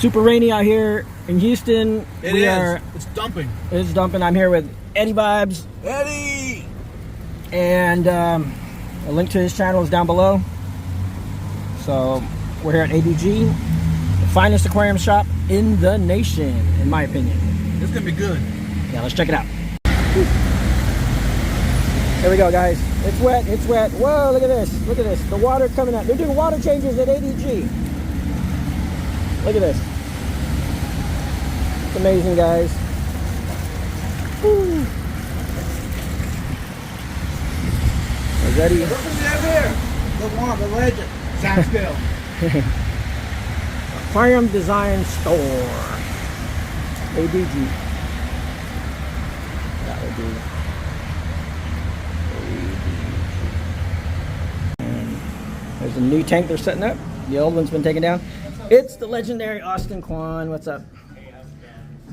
super rainy out here in Houston. It's dumping. It's dumping. I'm here with Eddie Vibes. Eddie! And a link to his channel is down below. So we're here at ADG, the finest aquarium shop in the nation, in my opinion. It's gonna be good. Yeah, let's check it out. Here we go, guys. It's wet, it's wet. Whoa, look at this. Look at this. The water coming out. They're doing water changes at ADG. Look at this. It's amazing, guys. Woo. Is Eddie? Look what we have here. The one, the legend. Zoanthid. Aquarium Design Store. ADG. That would be. There's a new tank they're setting up. The old one's been taken down. It's the legendary Austin Quan. What's up?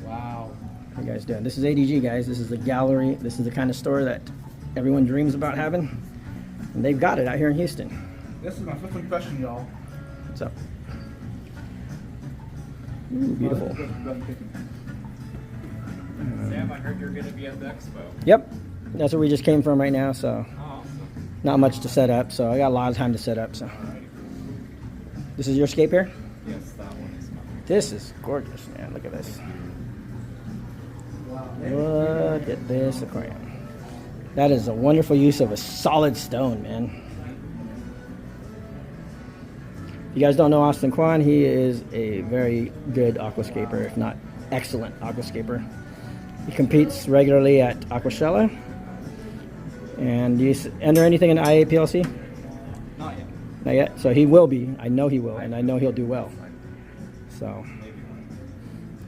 Wow. How you guys doing? This is ADG, guys. This is the gallery. This is the kind of store that everyone dreams about having. And they've got it out here in Houston. This is my first impression, y'all. What's up? Ooh, beautiful. Sam, I heard you're going to be at the expo. Yep. That's where we just came from right now, so. Oh, awesome. Not much to set up, so I got a lot of time to set up, so. This is your scape here? Yes, that one is mine. This is gorgeous, man. Look at this. Look at this aquarium. That is a wonderful use of a solid stone, man. If you guys don't know Austin Quan, he is a very good aquascaper, if not excellent aquascaper. He competes regularly at Aquashella. And do you enter anything in the IAPLC? Not yet. Not yet? So he will be. I know he will, and I know he'll do well. So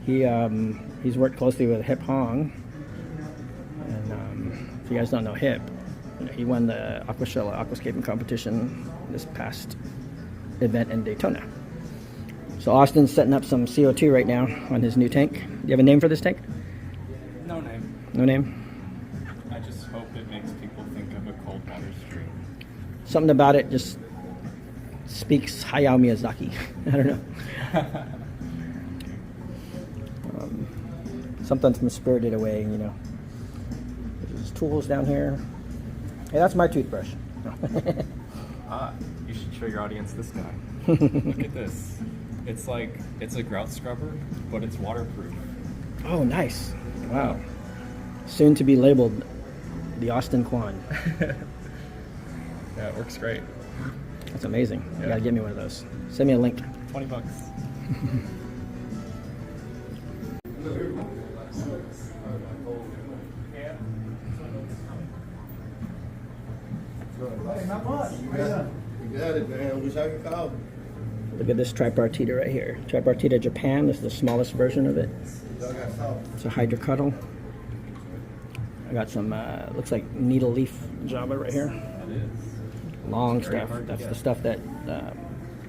he's worked closely with Hip Hong. And if you guys don't know Hip, he won the Aquashella aquascaping competition this past event in Daytona. So Austin's setting up some CO2 right now on his new tank. Do you have a name for this tank? No name. No name? I just hope it makes people think of a cold water stream. Something about it just speaks Hayao Miyazaki. I don't know. Something from Spirited Away, you know. There's tools down here. Hey, that's my toothbrush. You should show your audience this guy. Look at this. It's a grout scrubber, but it's waterproof. Oh, nice. Wow. Soon to be labeled the Austin Quan. Yeah, it works great. That's amazing. Yeah. You gotta get me one of those. Send me a link. $20. Not much. You got it, man. Wish I could call. Look at this tripartita right here. Tripartita Japan. This is the smallest version of it. It's a hydrocuttle. I got some, looks like needle leaf Java right here. That is. Long stuff. That's the stuff that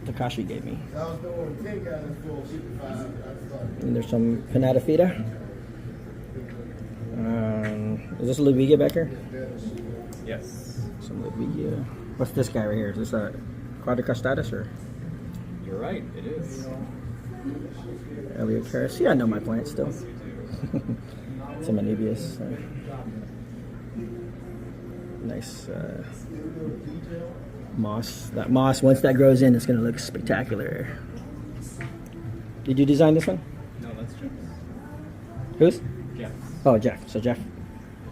Takashi gave me. And there's some Pinata Fida. Is this a Lubiga back here? Yes. Some Lubiga. What's this guy right here? Is this a Quadricostatus or? You're right, it is. Eliocaris. See, I know my plants still. Some Anubias. Nice moss. That moss, once that grows in, it's going to look spectacular. Did you design this one? No, that's Jeff. Whose? Jeff. Oh, Jeff. So Jeff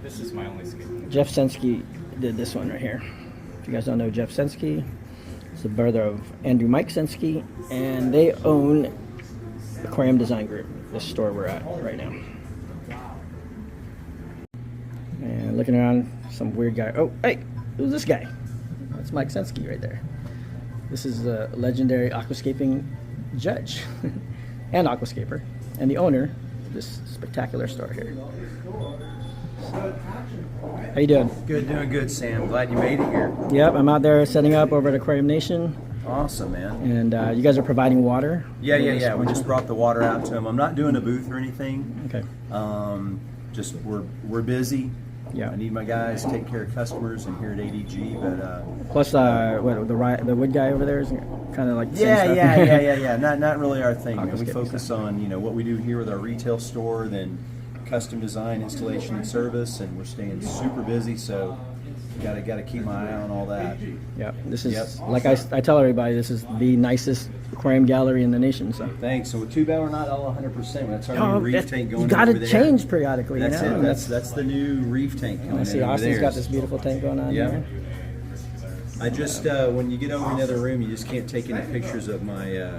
This is my only scape. Jeff Senske did this one right here. If you guys don't know Jeff Senske, he's the brother of Mike Senske, and they own Aquarium Design Group, this store we're at right now. And looking around, some weird guy. Oh, hey, who's this guy? That's Mike Senske right there. This is the legendary aquascaping judge and aquascaper, and the owner of this spectacular store here. How you doing? Good, doing good, Sam. Glad you made it here. Yep, I'm out there setting up over at Aquarium Nation. Awesome, man. And you guys are providing water? Yeah. We just brought the water out to them. I'm not doing a booth or anything. Okay. Just we're busy. Yeah. I need my guys to take care of customers and here at ADG, but Plus, the wood guy over there is kind of like the same stuff. yeah. Not really our thing, man. We Aquascape focus stuff. on what we do here with our retail store, then custom design, installation, and service, and we're staying super busy. So gotta keep my eye on all that. Yeah, this is Yep. like I tell everybody, this is the nicest aquarium gallery in the nation. So Thanks. So too bad we're not all 100%. That's our new reef tank going you got over to there. change periodically. That's you know? it. That's the new reef tank coming I see in over Austin's there. got this beautiful tank going on. Yeah. Here. I just when you get over in the other room, you just can't take any pictures of my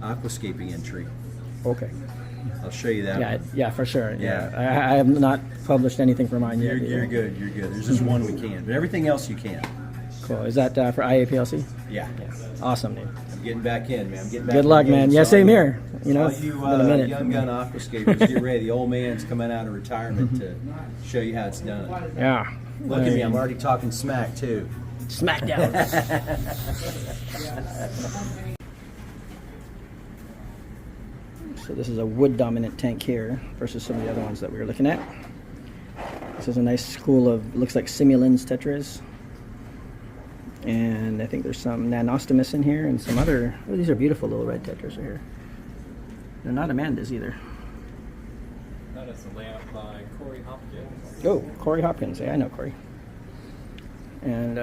aquascaping entry. Okay. I'll show you that. Yeah, one. yeah, for sure. Yeah. I have not published anything for mine yet. You're good. You're good. There's just one we can, but everything else you can. Cool. Is that for IAPLC? Yeah. Awesome, dude. I'm getting back in, man. I'm getting back Good in luck, the game. man. Yeah, So same all here. You know, all it's you been a minute. young gun aquascapers, get ready. The old man's coming out of retirement to show you how it's done. Yeah. Look at me. I'm already talking smack too. Smackdown. So this is a wood dominant tank here versus some of the other ones that we were looking at. This is a nice school of, looks like simulins tetras. And I think there's some nanostomus in here and some other, oh, these are beautiful little red tetras right here. They're not Amandas either. That is a layout by Corey Hopkins. Oh, Corey Hopkins. Yeah, I know Corey. And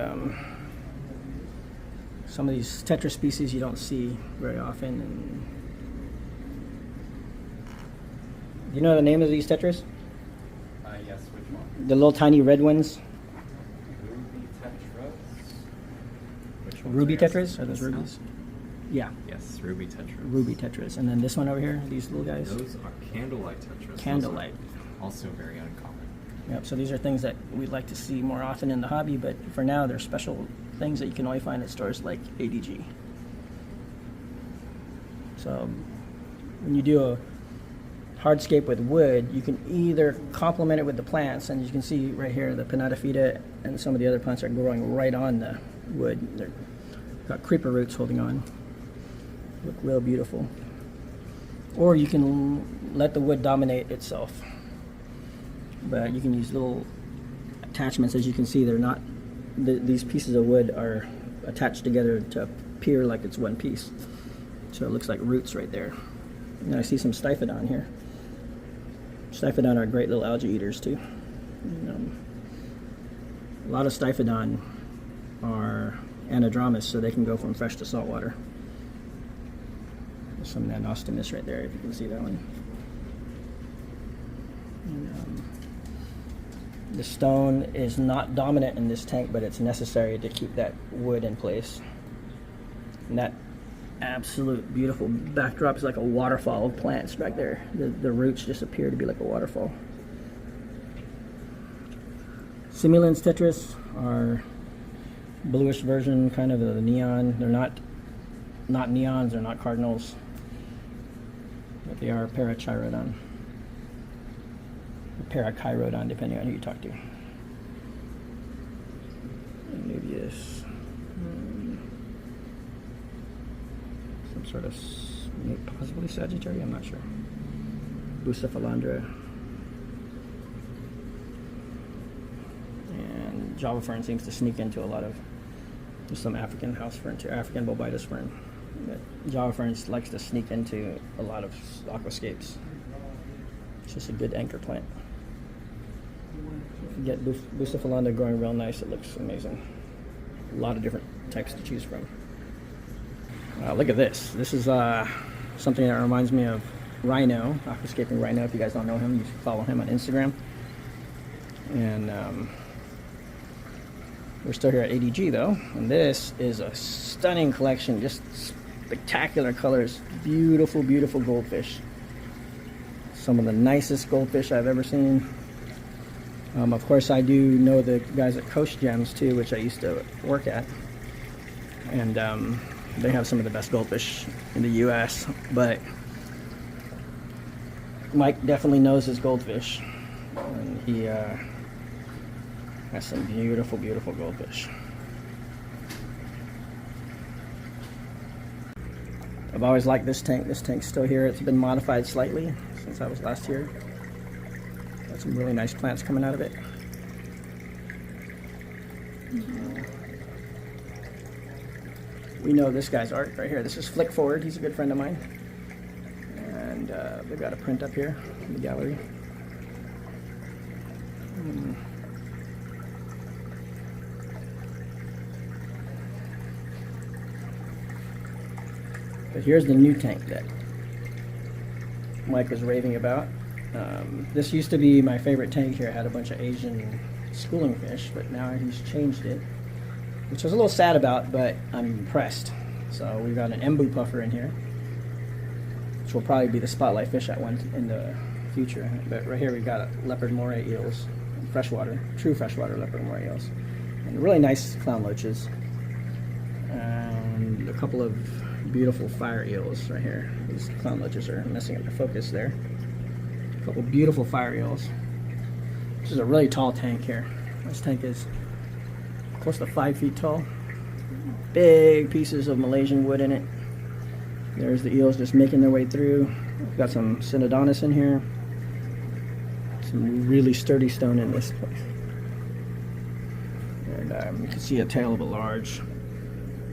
some of these tetra species you don't see very often. And do you know the name of these tetras? Yes, which one? The little tiny red ones? Ruby tetras. Which ones Ruby are yours? tetras? Are those This one? rubies? Yeah, Yes, ruby tetras. ruby tetras. And then this one over here, these little guys? Those are candlelight tetras. Those are Candlelight. Also very uncommon. Yep, so these are things that we'd like to see more often in the hobby, but for now they're special things that you can only find at stores like ADG. So when you do a hardscape with wood, you can either complement it with the plants, and you can see right here the Pinatophyta and some of the other plants are growing right on the wood. They've got creeper roots holding on. Look real beautiful. Or you can let the wood dominate itself. But you can use little attachments. As you can see, they're not, these pieces of wood are attached together to appear like it's one piece. So it looks like roots right there. And I see some Stiphodon here. Stiphodon are great little algae eaters too. And, a lot of Stiphodon are anadromous, so they can go from fresh to salt water. There's some nanostomus right there, if you can see that one. And, the stone is not dominant in this tank, but it's necessary to keep that wood in place. And that absolute beautiful backdrop is like a waterfall of plants back there. The roots just appear to be like a waterfall. Simulins tetras are bluish version, kind of the neon. They're not neons, they're not cardinals, but they are parachirodon. Parachirodon, depending on who you talk to. Nubius. Some sort of, possibly Sagittarius, I'm not sure. Bucephalandra. And Java fern seems to sneak into a lot of, there's some African house fern too, African bulbitis fern. But Java fern likes to sneak into a lot of aquascapes. It's just a good anchor plant. If you get Bucephalandra growing real nice, it looks amazing. A lot of different types to choose from. Look at this. This is something that reminds me of Rhino, Aquascaping Rhino. If you guys don't know him, you should follow him on Instagram. And we're still here at ADG though, and this is a stunning collection, just spectacular colors, beautiful, beautiful goldfish. Some of the nicest goldfish I've ever seen. Of course, I do know the guys at Coast Gems too, which I used to work at, and they have some of the best goldfish in the U.S. But Mike definitely knows his goldfish, and he has some beautiful, beautiful goldfish. I've always liked this tank. This tank's still here. It's been modified slightly since I was last here. Got some really nice plants coming out of it. We know this guy's art right here. This is Flick Forward. He's a good friend of mine. And they've got a print up here in the gallery. But here's the new tank that Mike was raving about. This used to be my favorite tank here. It had a bunch of Asian schooling fish, but now he's changed it, which I was a little sad about, but I'm impressed. So we've got an embu puffer in here, which will probably be the spotlight fish at one in the future. But right here we've got leopard moray eels, freshwater, true freshwater leopard moray eels, and really nice clown loaches, and a couple of beautiful fire eels right here. These clown loaches are messing up the focus there. A couple beautiful fire eels. This is a really tall tank here. This tank is close to 5 feet tall. Big pieces of Malaysian wood in it. There's the eels just making their way through. We've got some Synodontis in here. Some really sturdy stone in this place. And you can see a tail of a large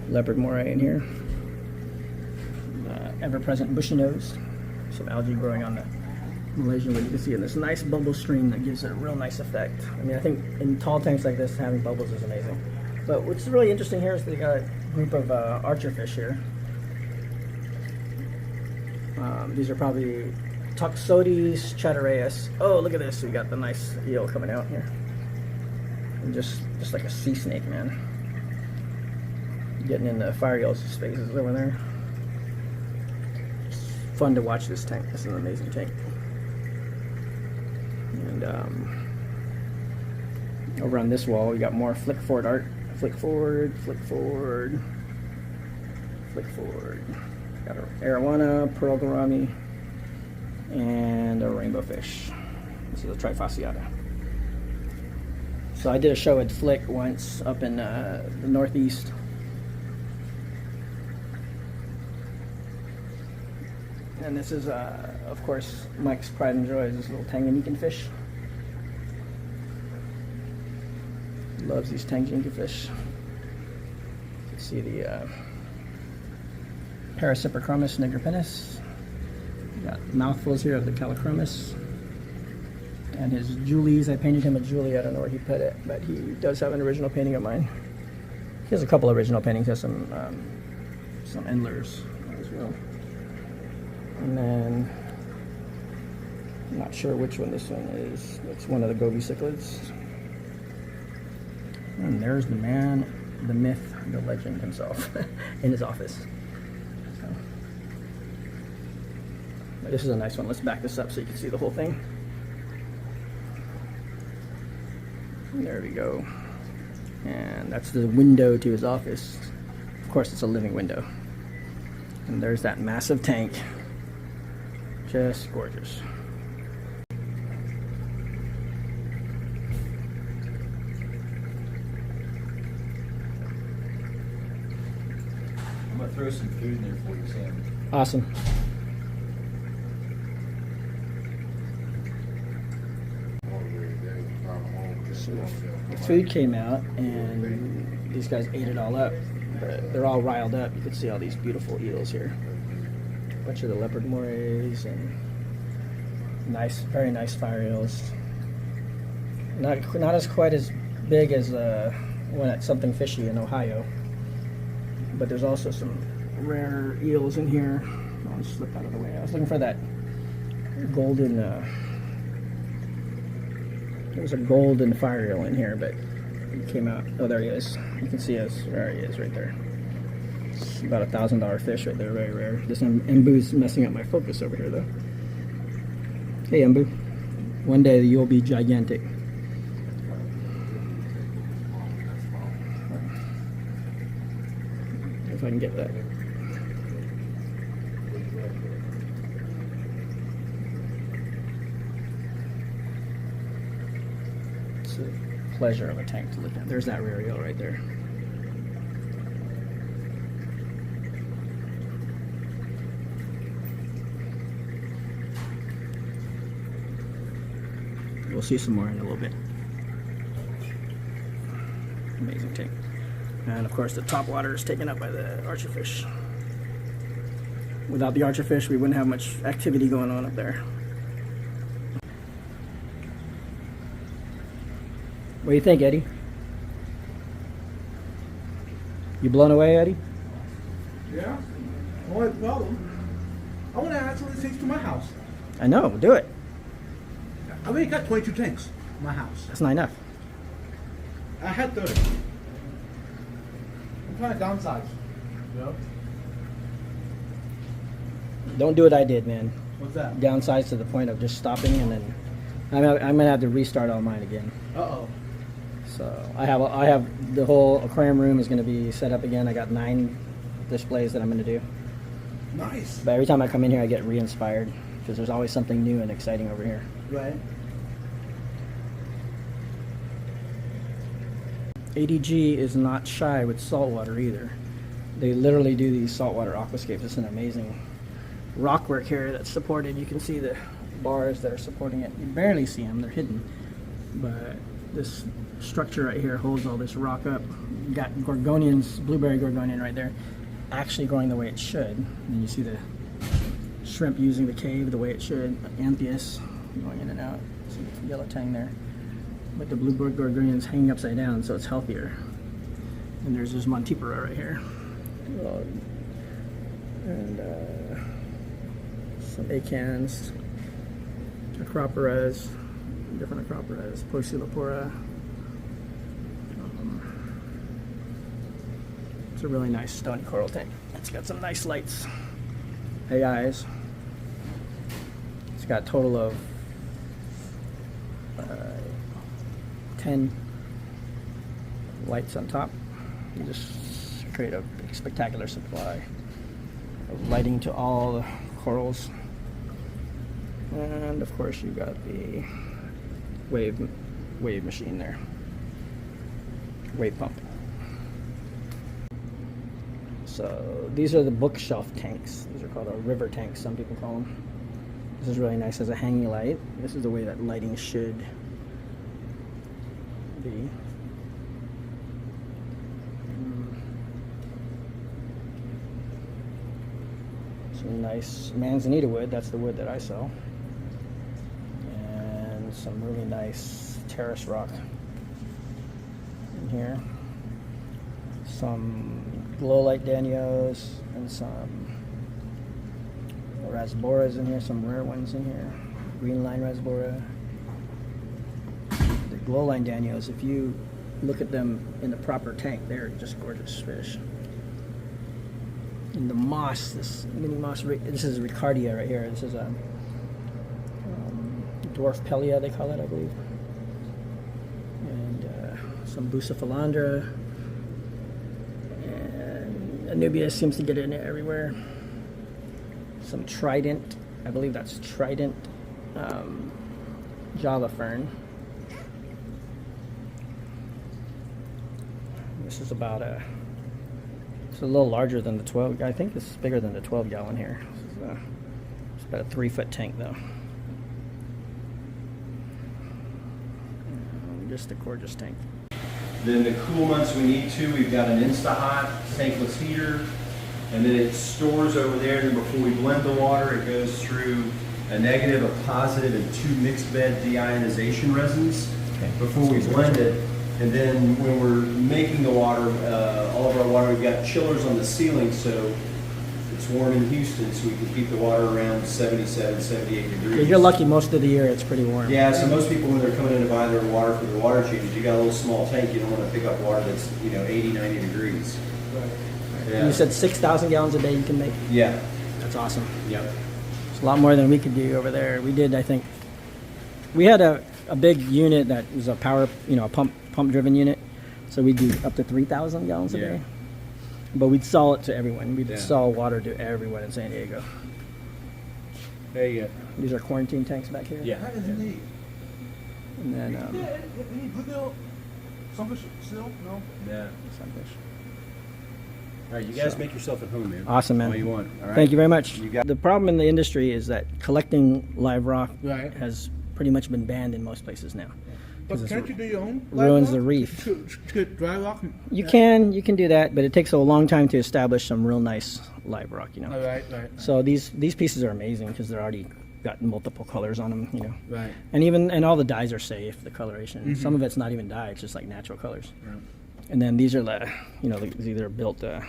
leopard moray in here. Ever-present bushy nose. Some algae growing on the Malaysian wood. You can see in this nice bubble stream that gives it a real nice effect. I mean, I think in tall tanks like this, having bubbles is amazing. But what's really interesting here is they got a group of archer fish here. These are probably Toxotes chattereus. Oh, look at this. We got the nice eel coming out here. And just like a sea snake, man. Getting in the fire eels' spaces over there. It's fun to watch this tank. This is an amazing tank. And over on this wall, we got more flick forward art. Flick forward, flick forward, flick forward. Got an arowana, pearl gourami, and a rainbow fish. This is a trifasciata. So I did a show at Flick once up in the Northeast. And this is, of course, Mike's pride and joy, is this little Tanganyika fish. Loves these Tanganyika fish. You can see the Parasiprochromis nigropenis. Got mouthfuls here of the Callichromis. And his Julies, I painted him a Julie. I don't know where he put it, but he does have an original painting of mine. He has a couple original paintings. He has some endlers as well. And then, I'm not sure which one this one is. It's one of the goby cichlids. And there's the man, the myth, the legend himself in his office. So, but this is a nice one. Let's back this up so you can see the whole thing. And there we go. And that's the window to his office. Of course, it's a living window. And there's that massive tank. Just gorgeous. I'm gonna throw some food in there for you, Sam. Awesome. So the food came out and these guys ate it all up. But they're all riled up. You can see all these beautiful eels here. A bunch of the leopard morays and nice, very nice fire eels. Not as quite as big as one at Something Fishy in Ohio. But there's also some rare eels in here. I'll just slip out of the way. I was looking for that golden. There's a golden fire eel in here, but it came out. Oh, there he is. You can see there he is right there. It's about $1,000 fish right there, very rare. This embu's messing up my focus over here, though. Hey, embu. One day you'll be gigantic. If I can get that. It's a pleasure of a tank to look at. There's that rare eel right there. We'll see some more in a little bit. Amazing tank. And of course the top water is taken up by the archerfish. Without the archerfish, we wouldn't have much activity going on up there. What do you think, Eddie? You blown away, Eddie? Yeah. Only problem, I want to add some of these things to my house. I know, do it. I already got 22 tanks in my house. That's not enough. I had 30. I'm trying to downsize. You know? Don't do what I did, man. What's that? Downsize to the point of just stopping, and then I'm gonna have to restart all mine again. Uh-oh. So I have the whole aquarium room is gonna be set up again. I got 9 displays that I'm gonna do. Nice. But every time I come in here, I get re-inspired because there's always something new and exciting over here. Right. ADG is not shy with saltwater either. They literally do these saltwater aquascapes. It's an amazing rockwork here that's supported. You can see the bars that are supporting it. You barely see them, they're hidden. But this structure right here holds all this rock up. You got gorgonians, blueberry gorgonian right there, actually growing the way it should. And you see the shrimp using the cave the way it should. Anthias going in and out. See the yellow tang there. But the blueberry gorgonian's hanging upside down, so it's healthier. And there's this Montipora right here. And some acans, acroporas, different acroporas, Porcellopora. It's a really nice stone coral tank. It's got some nice lights. Hey guys. It's got a total of 10 lights on top. You just create a spectacular supply of lighting to all the corals. And of course you got the wave machine there. Wave pump. So these are the bookshelf tanks. These are called river tanks, some people call them. This is really nice as a hanging light. This is the way that lighting should be. Some nice manzanita wood, that's the wood that I sell. And some really nice terrace rock in here. Some glow light danios and some rasboras in here, some rare ones in here. Green line rasbora. The glow line danios, if you look at them in the proper tank, they're just gorgeous fish. And the moss, this mini moss, this is Ricardia right here. This is a dwarf Pelia, they call it, I believe. And some Bucephalandra. And Anubias seems to get in everywhere. Some trident, I believe that's trident Java fern. This is about it's a little larger than the 12. I think this is bigger than the 12 gallon here. It's about a 3-foot tank though. Just a gorgeous tank. Then the cool months we need to, we've got an Insta-Hot tankless heater, and then it stores over there, and then before we blend the water, it goes through a negative, a positive, and 2 mixed bed deionization resins before we blend it. And then when we're making the water, all of our water, we've got chillers on the ceiling, so it's warm in Houston, so we can keep the water around 77, 78 degrees. Yeah, you're lucky most of the year it's pretty warm. Yeah, so most people when they're coming in to buy their water for their water changes, you got a little small tank, you don't want to pick up water that's 80, 90 degrees. Right. Yeah. You said 6,000 gallons a day you can make. Yeah. That's awesome. Yep. It's a lot more than we could do over there. We did, I think, we had a big unit that was a power, a pump driven unit. So we do up to 3,000 gallons a day. But we'd sell it to everyone. We'd sell water to everyone in San Diego. Hey, These are quarantine tanks back here. yeah. That is neat. And then Any bluegill? Sunfish still? No? Yeah. sunfish. All right, you guys So- make yourself at home, man. Awesome, man. All you want. All right. Thank you very much. You got- The problem in the industry is that collecting live rock Right. has pretty much been banned in most places now. But it's can't you do your own? ruins live the rock? reef. To dry rock? You can do that, but it takes a long time to establish some real nice live rock, you know. Oh, right. So these pieces are amazing because they're already got multiple colors on them, you know. Right. And all the dyes are safe, the coloration. Some of it's not even dye, it's just like natural colors. Right. And then these are these are built And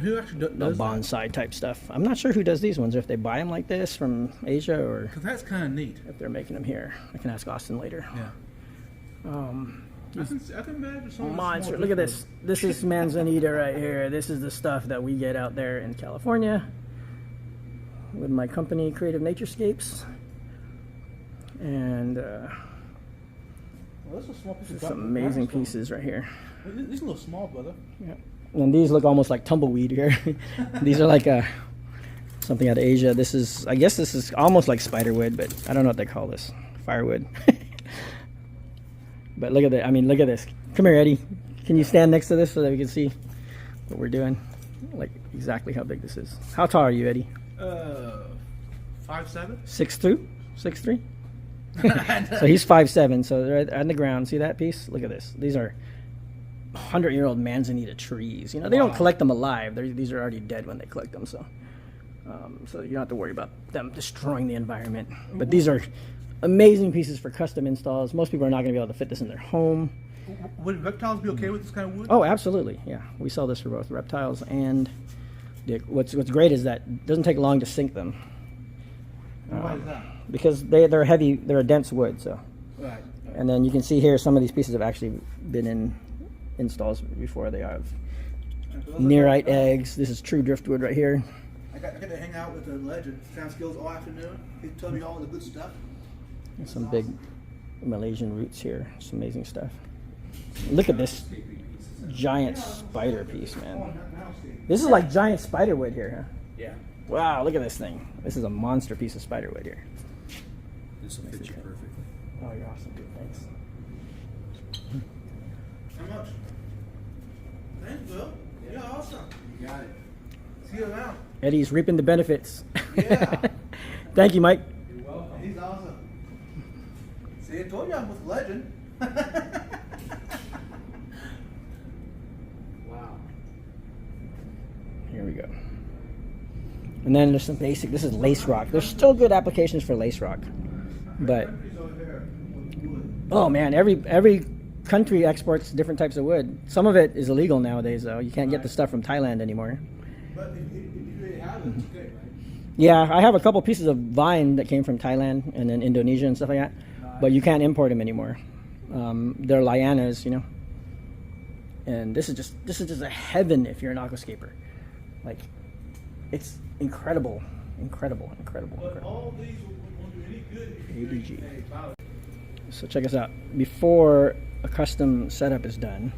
who actually does that? bonsai type stuff. I'm not sure who does these ones, or if they buy them like this from Asia, or Because that's kind of neat. if they're making them here. I can ask Austin later. Yeah. I can imagine some Monster. Look at this. This is manzanita right here. This is the stuff that we get out there in California with my company, Creative Naturescapes. And Well, that's a small piece of some amazing pieces right here. These are a little small, brother. Yeah. And these look almost like tumbleweed here. These are like something out of Asia. I guess this is almost like spiderwood, but I don't know what they call this. Firewood. But look at that. I mean, look at this. Come here, Eddie. Can you stand next to this so that we can see what we're doing? Like exactly how big this is. How tall are you, Eddie? 5'7"? 6'2"? 6'3"? So he's 5'7", so they're right on the ground. See that piece? Look at this. These are 100-year-old manzanita trees. You know, they don't collect them alive. These are already dead when they collect them, so you don't have to worry about them destroying the environment. But these are amazing pieces for custom installs. Most people are not going to be able to fit this in their home. Would reptiles be okay with this kind of wood? Oh, absolutely. Yeah, we sell this for both reptiles and what's great is that it doesn't take long to sink them. Why is that? Because they're heavy. They're a dense wood, so. Right. And then you can see here some of these pieces have actually been in installs before. They have nearite eggs. This is true driftwood right here. I got to hang out with the legend, Sam Skills, all afternoon. He told me all the good stuff. And some big Malaysian roots here. Some amazing stuff. Look at this giant spider piece, man. This is like giant spider wood here, huh? Yeah. Wow, look at this thing. This is a monster piece of spider wood here. This will fit you perfectly. Oh, you're awesome, dude. Thanks. How much? Thanks, Bill. You're awesome. You got it. See you around. Eddie's reaping the benefits. Yeah. Thank you, Mike. You're welcome. He's awesome. See, I told you I'm with legend. Wow. Here we go. And then there's some basic, this is lace rock. There's still good applications for lace rock. But, oh man, every country exports different types of wood. Some of it is illegal nowadays, though. You can't get the stuff from Thailand anymore. But if you really have it, it's okay, right? Yeah, I have a couple pieces of vine that came from Thailand and then Indonesia and stuff like that. But you can't import them anymore. They're lianas, you know. And this is just a heaven if you're an aquascaper. Like, it's incredible. But all these won't do any good if you ADG. really follow. So check us out. Before a custom setup is done,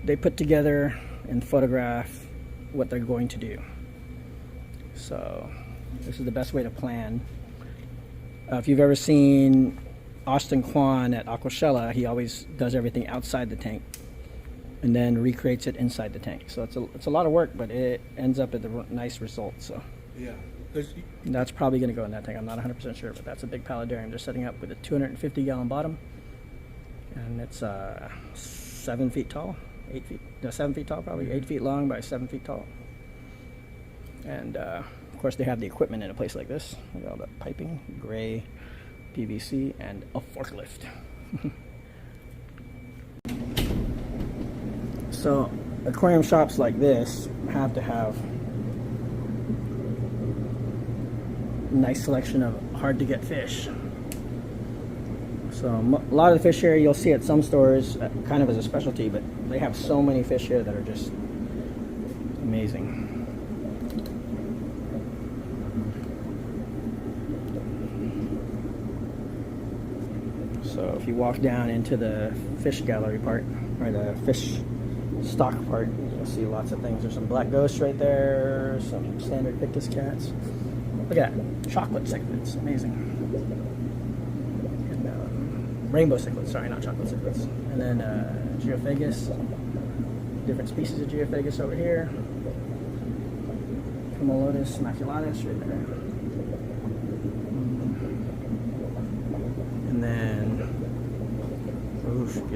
they put together and photograph what they're going to do. So this is the best way to plan. If you've ever seen Austin Kwan at Aquashella, he always does everything outside the tank and then recreates it inside the tank. So it's a lot of work, but it ends up at a nice result. So Yeah. that's probably going to go in that tank. I'm not 100% sure, but that's a big Paludarium they're setting up with a 250-gallon bottom, and it's 7 feet tall, 8 feet, no, 7 feet tall, probably 8 feet long by 7 feet tall. And of course, they have the equipment in a place like this. Look at all that piping, gray PVC, and a forklift. So aquarium shops like this have to have a nice selection of hard to get fish. So a lot of the fish here you'll see at some stores kind of as a specialty, but they have so many fish here that are just amazing. So if you walk down into the fish gallery part, or the fish stock part, you'll see lots of things. There's some black ghosts right there, some standard pictus cats. Look at that, chocolate cichlids, amazing. And rainbow cichlids, sorry, not chocolate cichlids. And then geophagus, different species of geophagus over here. Camalotus maculatus right there. And then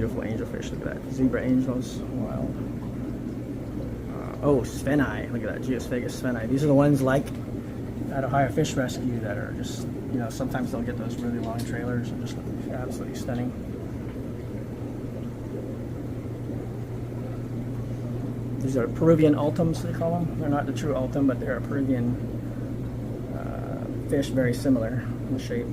beautiful angelfish. Look at that. Zebra angels. Wow. Oh, Spheni. Look at that. Geosphagus Spheni. These are the ones like at Ohio Fish Rescue that are just, you know, sometimes they'll get those really long trailers and just look absolutely stunning. These are Peruvian ultums, they call them. They're not the true ultum, but they're a Peruvian fish, very similar in shape.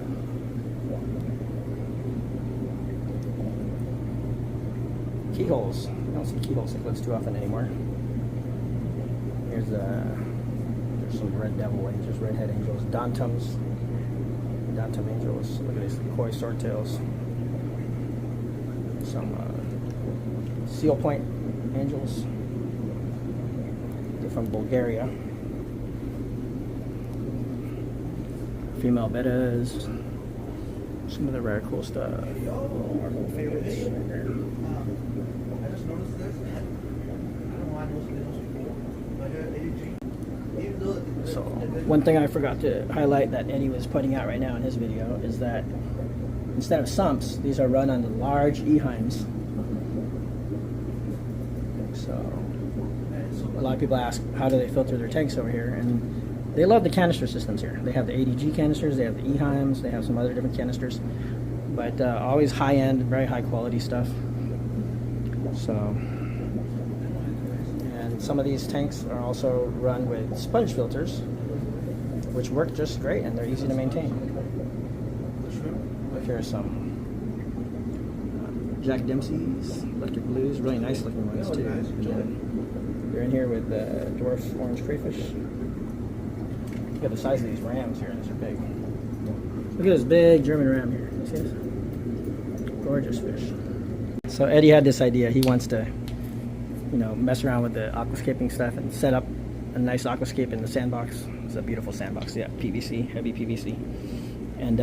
Keyholes. You don't see keyhole cichlids too often anymore. There's some red devil angels, redhead angels, Dontum angels. Look at these koi swordtails. Some seal point angels. They're from Bulgaria. Female bettas. Some of the rare cool stuff. Our little favorites right there. I just noticed this. I don't know why I noticed this before. So one thing I forgot to highlight that Eddie was putting out right now in his video is that instead of sumps, these are run on the large E-heims. So a lot of people ask, how do they filter their tanks over here? And they love the canister systems here. They have the ADG canisters, they have the E-heims, they have some other different canisters, but always high-end, very high-quality stuff. So, and some of these tanks are also run with sponge filters, which work just great, and they're easy to maintain. Here's some Jack Dempsey's electric blues, really nice looking ones too. And then you're in here with dwarf orange crayfish. Look at the size of these rams here. These are big. Look at this big German ram here. You see this? Gorgeous fish. So Eddie had this idea. He wants to, you know, mess around with the aquascaping stuff and set up a nice aquascape in the sandbox. It's a beautiful sandbox. Yeah, PVC, heavy PVC. And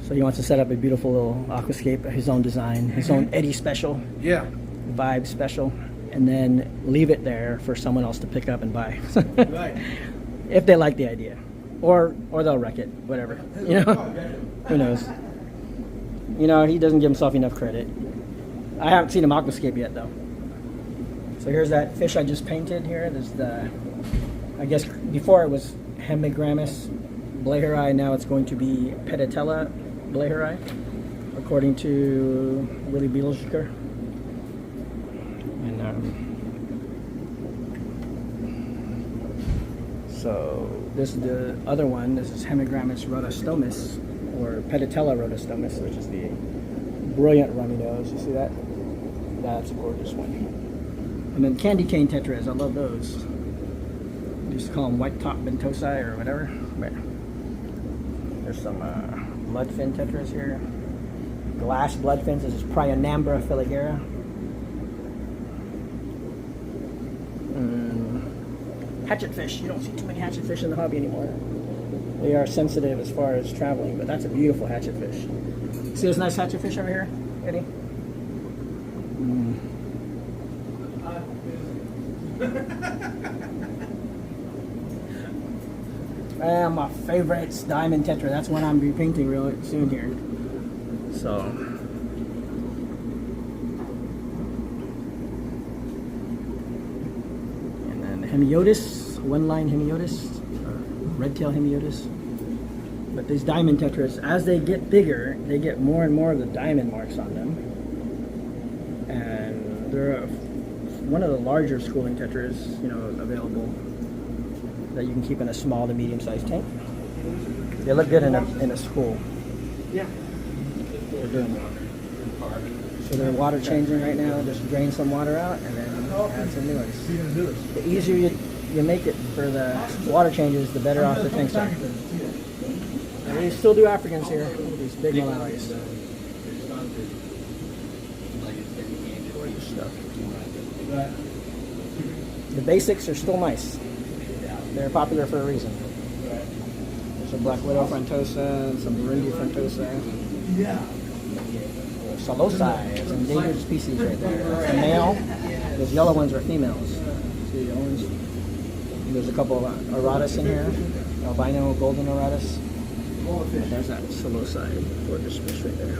so he wants to set up a beautiful little aquascape, his own design, his own Eddie special. Yeah. Vibe special. And then leave it there for someone else to pick up and buy. Right. If they like the idea. Or they'll wreck it, whatever. You know? Who knows? You know, he doesn't give himself enough credit. I haven't seen him aquascape yet, though. So here's that fish I just painted here. There's the, I guess before it was Hemigramis blaheri, now it's going to be Peditella blaheri, according to Willie Bielschker. And so this is the other one. This is Hemigramis rhodostomus, or Peditella rhodostomus, which is the brilliant rummy nose. You see that? That's a gorgeous one. And then candy cane tetras, I love those. We used to call them white top bentosi or whatever. But there's some bloodfin tetras here. Glass bloodfins. This is Prionambra filigera. Hatchetfish. You don't see too many hatchetfish in the hobby anymore. They are sensitive as far as traveling, but that's a beautiful hatchetfish. See this nice hatchetfish over here, Eddie? And my favorite's diamond tetra. That's one I'm repainting real soon here. So. And then Hemiotis, one-line Hemiotis, red-tail Hemiotis. But these diamond tetras, as they get bigger, they get more and more of the diamond marks on them. And they're one of the larger schooling tetras, you know, available that you can keep in a small to medium-sized tank. They look good in a school. Yeah. They're doing it. So they're water changing right now. Just drain some water out and then add some new ones. The easier you make it for the water changes, the better off the tanks are. And we still do Africans here. These big Malawi's. Gorgeous stuff. The basics are still nice. They're popular for a reason. There's a black widow frontosa, some Burundi frontosa. Yeah. Salosi is an endangered species right there. It's a male. Those yellow ones are females. See the yellow ones? And there's a couple of Auratus in here. Albino golden Auratus. And there's that Salosi. Gorgeous fish right there.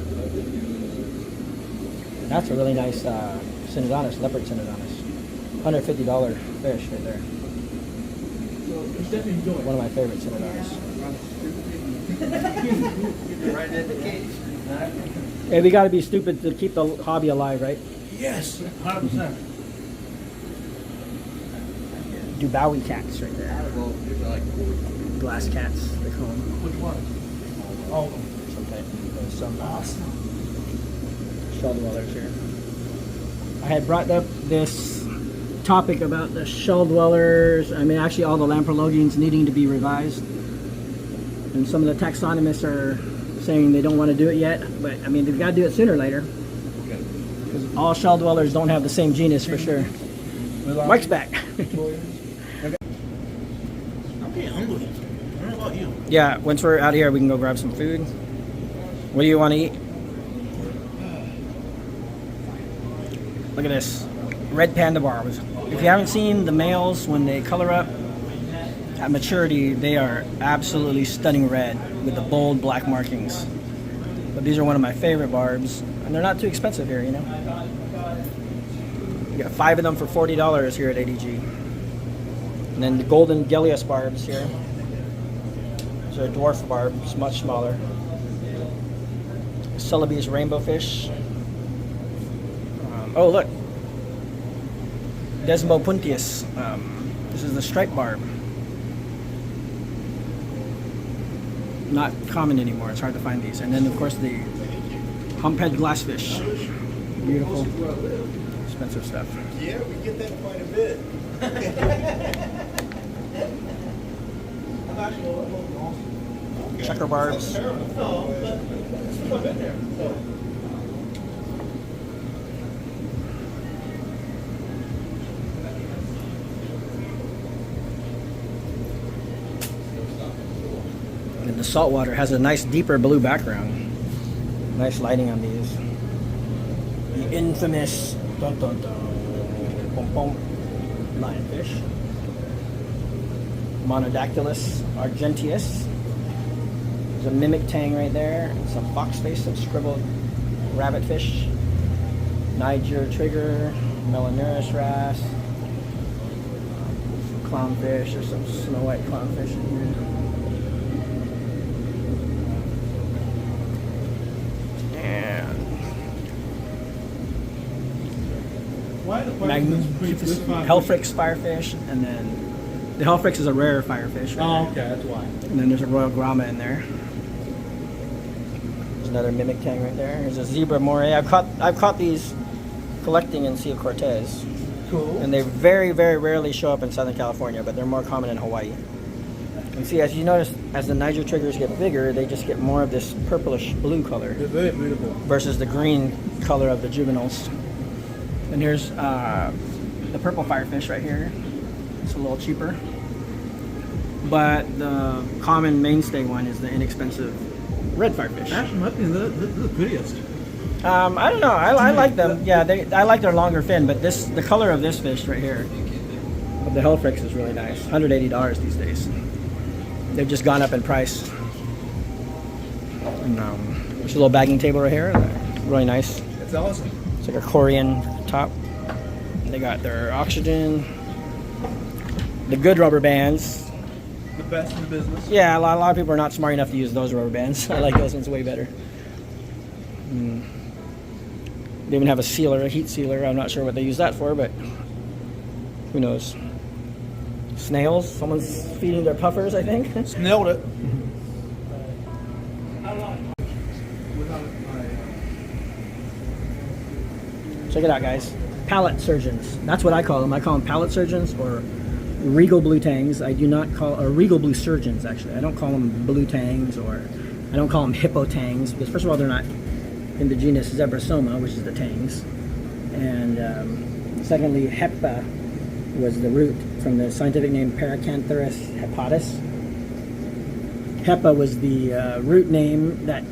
That's a really nice Synodontis, leopard Synodontis. $150 fish right there. So it's definitely enjoying. One of my favorite Synodontis. Right in the cage. Hey, we got to be stupid to keep the hobby alive, right? Yes, 100%. Dubawi cats right there. Glass cats, they call them. Which one? All of them. There's some shell dwellers here. I had brought up this topic about the shell dwellers. I mean, actually, all the lamprologians needing to be revised, and some of the taxonomists are saying they don't want to do it yet. But I mean, they've got to do it sooner or later, because all shell dwellers don't have the same genus for sure. Mike's back. I'm getting hungry. I don't know about you. Yeah, once we're out here, we can go grab some food. What do you want to eat? Look at this. Red panda barbs. If you haven't seen the males when they color up at maturity, they are absolutely stunning red with the bold black markings. But these are one of my favorite barbs, and they're not too expensive here, you know. You got 5 of them for $40 here at ADG. And then the golden Gelias barbs here. These are dwarf barbs, much smaller. Celebes rainbow fish. Oh, look. Desmopuntius. This is the striped barb. Not common anymore. It's hard to find these. And then, of course, the humphead glassfish. Beautiful, expensive stuff. Yeah, we get that quite a bit. Checker barbs. And the saltwater has a nice deeper blue background. Nice lighting on these. The infamous dun, dun, dun, pom, pom, lionfish. Monodactylus argentius. There's a mimic tang right there, and some foxface, some scribbled rabbitfish. Niger trigger, Melanurus wrasse. Clownfish, there's some snow white clownfish in here. Magnificent Hellfrix firefish, and then the Hellfrix is a rare firefish. Right Oh, there. okay, that's why. And then there's a Royal Grama in there. There's another mimic tang right there. There's a zebra moray. I've caught these collecting in Sea of Cortez, Cool. and they very, very rarely show up in Southern California, but they're more common in Hawaii. And see, as you notice, as the Niger triggers get bigger, they just get more of this purplish blue color They're very beautiful. versus the green color of the juveniles. And here's the purple firefish right here. It's a little cheaper. But the common mainstay one is the inexpensive red firefish. Actually, might be the prettiest. I don't know. I like them. Yeah, I like their longer fin, but the color of this fish right here, of the Hellfrix, is really nice. $180 these days. They've just gone up in price. And, there's a little bagging table right here. Really nice. It's awesome. It's like a Corian top. They got their oxygen, the good rubber bands. The best in the business. Yeah, a lot of people are not smart enough to use those rubber bands. I like those ones way better. They even have a sealer, a heat sealer. I'm not sure what they use that for, but who knows. Snails. Someone's feeding their puffers, I think. Nailed it. Check it out, guys. Pallet surgeons. That's what I call them. I call them pallet surgeons or regal blue tangs. I do not call, or regal blue surgeons, actually. I don't call them blue tangs, or I don't call them hippo tangs, because first of all, they're not in the genus Zebrasoma, which is the tangs. And secondly, hepa was the root from the scientific name Paracantherus hepatus. Hepa was the root name that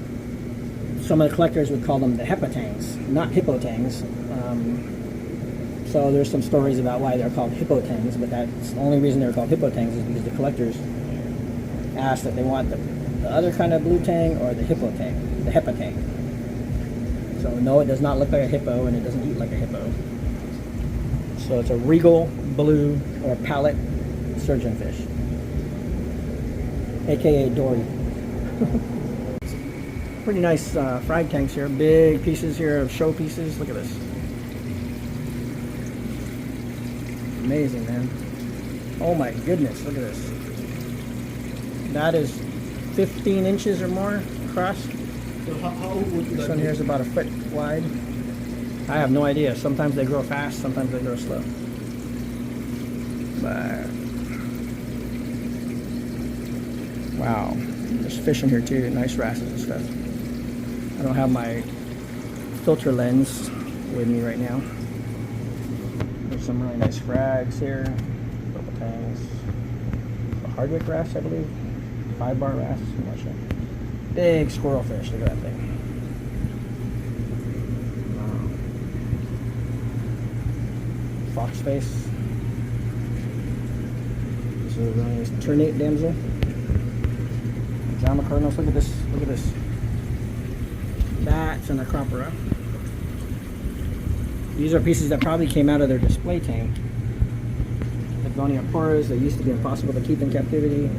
some of the collectors would call them the hepatangs, not hippotangs. So there's some stories about why they're called hippotangs, but that's the only reason they're called hippotangs is because the collectors asked that they want the other kind of blue tang or the hippotang, the hepatang. So no, it does not look like a hippo, and it doesn't eat like a hippo. So it's a regal blue or palette surgeonfish, aka Dory. Pretty nice fried tanks here. Big pieces here of show pieces. Look at this. Amazing, man. Oh my goodness, look at this. That is 15 inches or more across. So how old would This one here is about a foot wide. I have no idea. Sometimes they grow fast, sometimes they grow slow. But wow, there's fish in here too. Nice wrasses and stuff. I don't have my filter lens with me right now. There's some really nice frags here. Purple tangs. A hardwick wrasse, I believe. 5-bar wrasse. I'm not sure. Big squirrel fish. Look at that thing. Fox face. This is a really nice ternate damsel. Jama cardinals. Look at this. Look at this. That's an acropora. These are pieces that probably came out of their display tank. Poras. They used to be impossible to keep in captivity.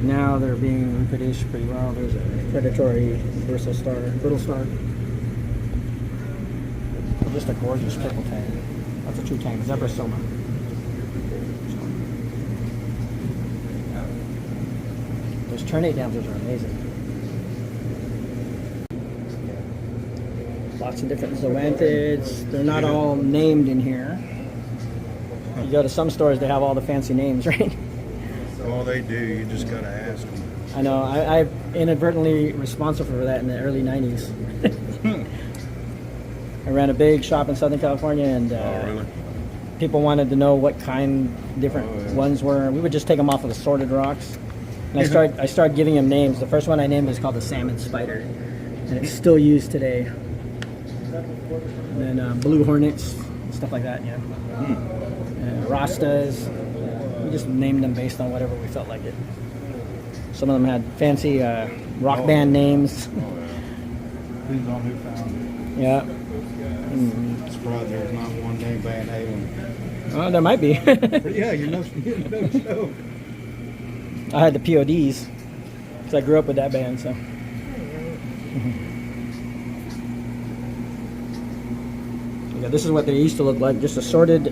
Now they're being reproduced pretty well. There's a predatory brittle star. Just a gorgeous purple tank. That's a true tank. Zebra soma. Those ternate damsels are amazing. Lots of different zoanthids. They're not all named in here. You go to some stores, they have all the fancy names, right? All they do, you just gotta ask them. I know. I inadvertently responsible for that in the early 90s. I ran a big shop in Southern California, and Really? people wanted to know what kind different ones were. We would just take them off of assorted rocks. And I started giving them names. The first one I named was called the salmon spider, and it's still used today. And then blue hornets, stuff like that, yeah. Rastas. We just named them based on whatever we felt like it. Some of them had fancy rock band names. Depends on who found it. Yeah. Surprised there's not one named Van Halen. Oh, there might be. But yeah, you know, no joke. I had the PODs because I grew up with that band, so. Yeah, this is what they used to look like, just assorted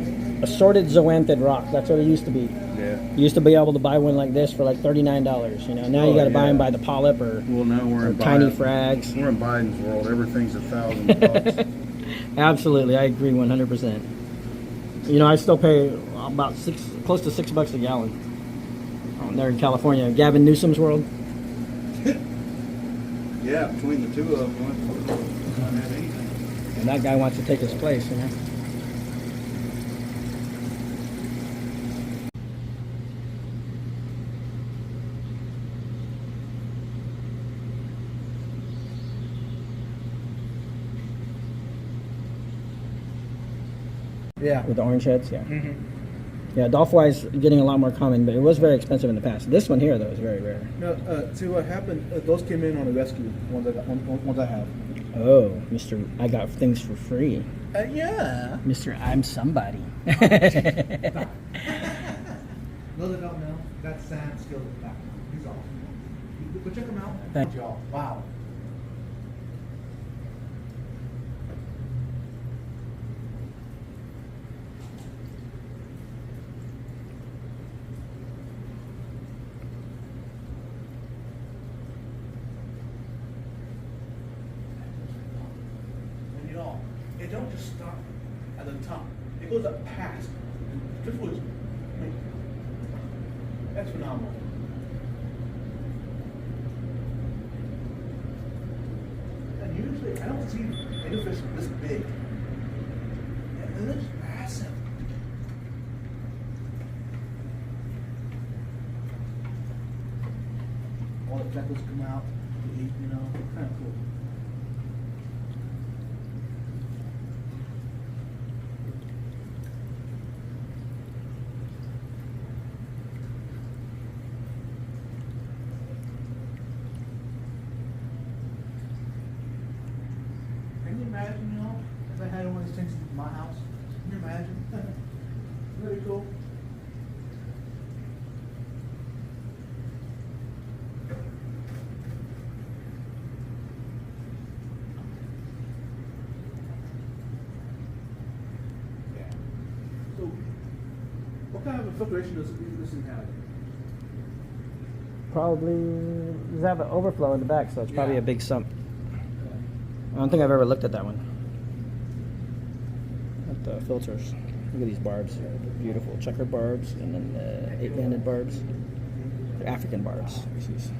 zoanthid rock. That's what it used to be. Yeah. You used to be able to buy one like this for like $39. You know, now you got to buy them by the polyp or, Well, now we're in tiny Biden- frags. We're in Biden's world. Everything's $1,000. Absolutely, I agree 100%. You know, I still pay about close to $6 a gallon. There in California, Gavin Newsom's world. Yeah, between the two of them, we don't have anything. And that guy wants to take his place, you know. Yeah. With the orange heads, yeah. Yeah, Dolph-wise getting a lot more common, but it was very expensive in the past. This one here, though, is very rare. No, see what happened? Those came in on a rescue. Ones I have. Oh, Mr. I got things for free. Yeah. Mr. I'm somebody. Those that don't know, that's Sam Skill's back. He's awesome. Go check him out. Thank y'all. Wow. And you know, it don't just stop at the top. It goes up past. This was, I mean, that's phenomenal. And usually, I don't see any fish this big. And they're just massive. All the freckles come out to eat, you know, kind of cool. tanks in my house. Can you imagine? Really cool. Yeah. So, what kind of filtration does this thing have? Probably, does have an overflow in the back, so it's probably Yeah. a big sump. I don't think I've ever looked at that one. At the filters. Look at these barbs. Beautiful checker barbs, and then the 8-banded barbs. They're African barbs. These.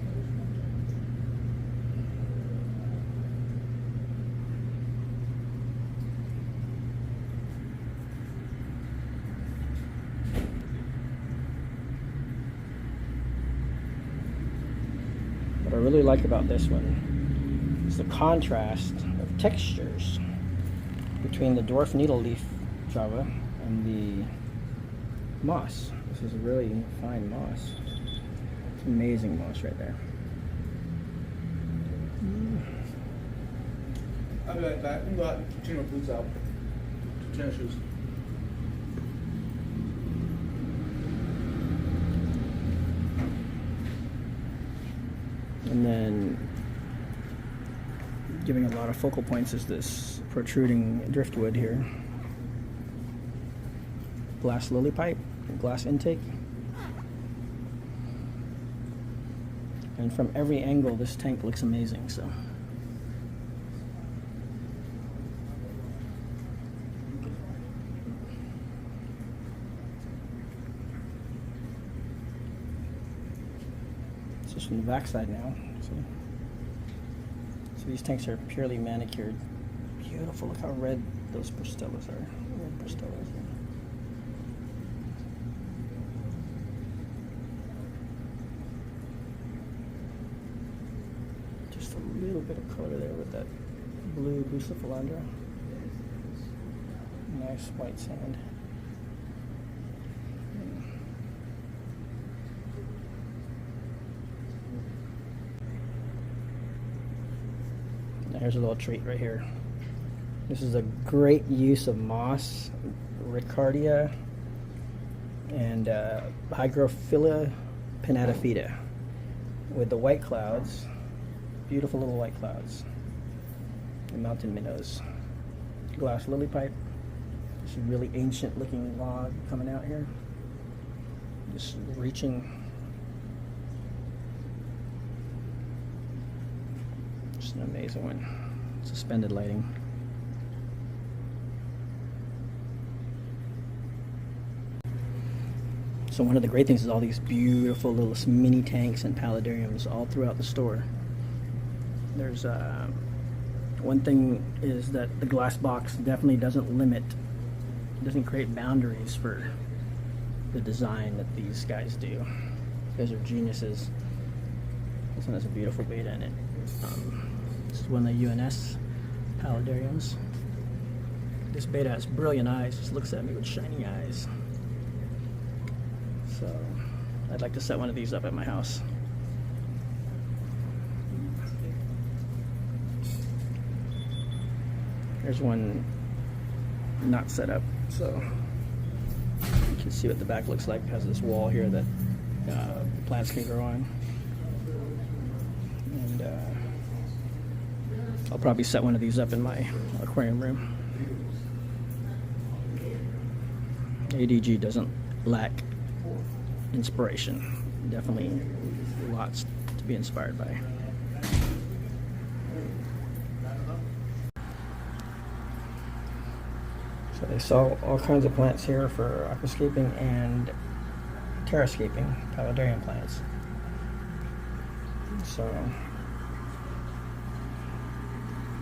What I really like about this one is the contrast of textures between the dwarf needle leaf java and the moss. This is a really fine moss. It's amazing moss right there. I'll be right back. I'm going to go out and change my boots out. Tennis shoes. And then giving a lot of focal points is this protruding driftwood here. Glass lily pipe, glass intake. And from every angle this tank looks amazing, so. It's just from the backside now. So these tanks are purely manicured. Beautiful, look how red those prostellas are. Red prostellas. Just a little bit of color there with that blue bucephalandra. Nice white sand. Now here's a little treat right here. This is a great use of moss, Ricardia, and Hygrophila pinnatifida with the white clouds, beautiful little white clouds, and mountain minnows. Glass lily pipe, this really ancient looking log coming out here, just reaching. Just an amazing one. Suspended lighting. So one of the great things is all these beautiful little mini tanks and paludariums all throughout the store. There's one thing is that the glass box definitely doesn't create boundaries for the design that these guys do. These guys are geniuses. This one has a beautiful beta in it. This is one of the UNS paludariums. This beta has brilliant eyes, just looks at me with shiny eyes. So I'd like to set one of these up at my house. There's one not set up, so you can see what the back looks like. It has this wall here that plants can grow on. And I'll probably set one of these up in my aquarium room. ADG doesn't lack inspiration. Definitely lots to be inspired by. So they sell all kinds of plants here for aquascaping and terrascaping, paludarium plants. So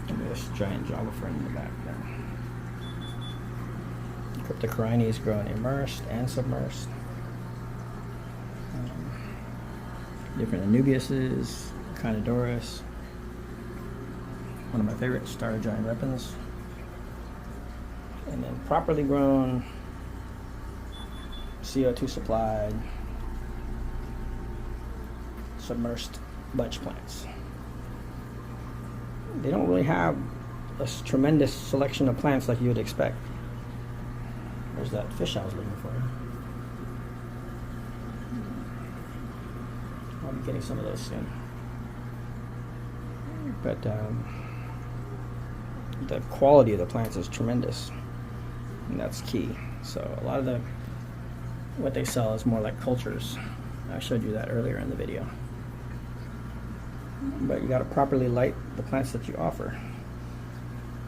look at this giant jawbone in the back there. Cryptocorynes growing immersed and submersed. Different Anubiuses, Chinodoris. One of my favorite star giant repens. And then properly grown, CO2 supplied, submersed bunch plants. They don't really have a tremendous selection of plants like you would expect. There's that fish I was looking for. I'll be getting some of those soon. But the quality of the plants is tremendous, and that's key. So a lot of what they sell is more like cultures. I showed you that earlier in the video. But you got to properly light the plants that you offer.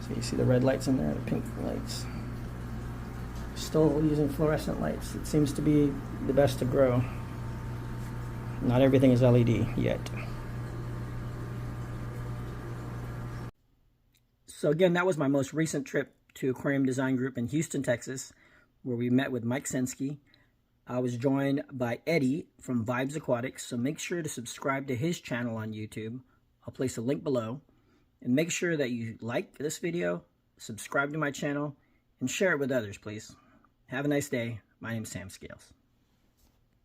So you see the red lights in there, the pink lights. Still using fluorescent lights. It seems to be the best to grow. Not everything is LED yet. So again, that was my most recent trip to Aquarium Design Group in Houston, Texas, where we met with Mike Senske. I was joined by Eddie from Vibes Aquatics, so make sure to subscribe to his channel on YouTube. I'll place a link below. And make sure that you like this video, subscribe to my channel, and share it with others, please. Have a nice day. My name is Sam Scales.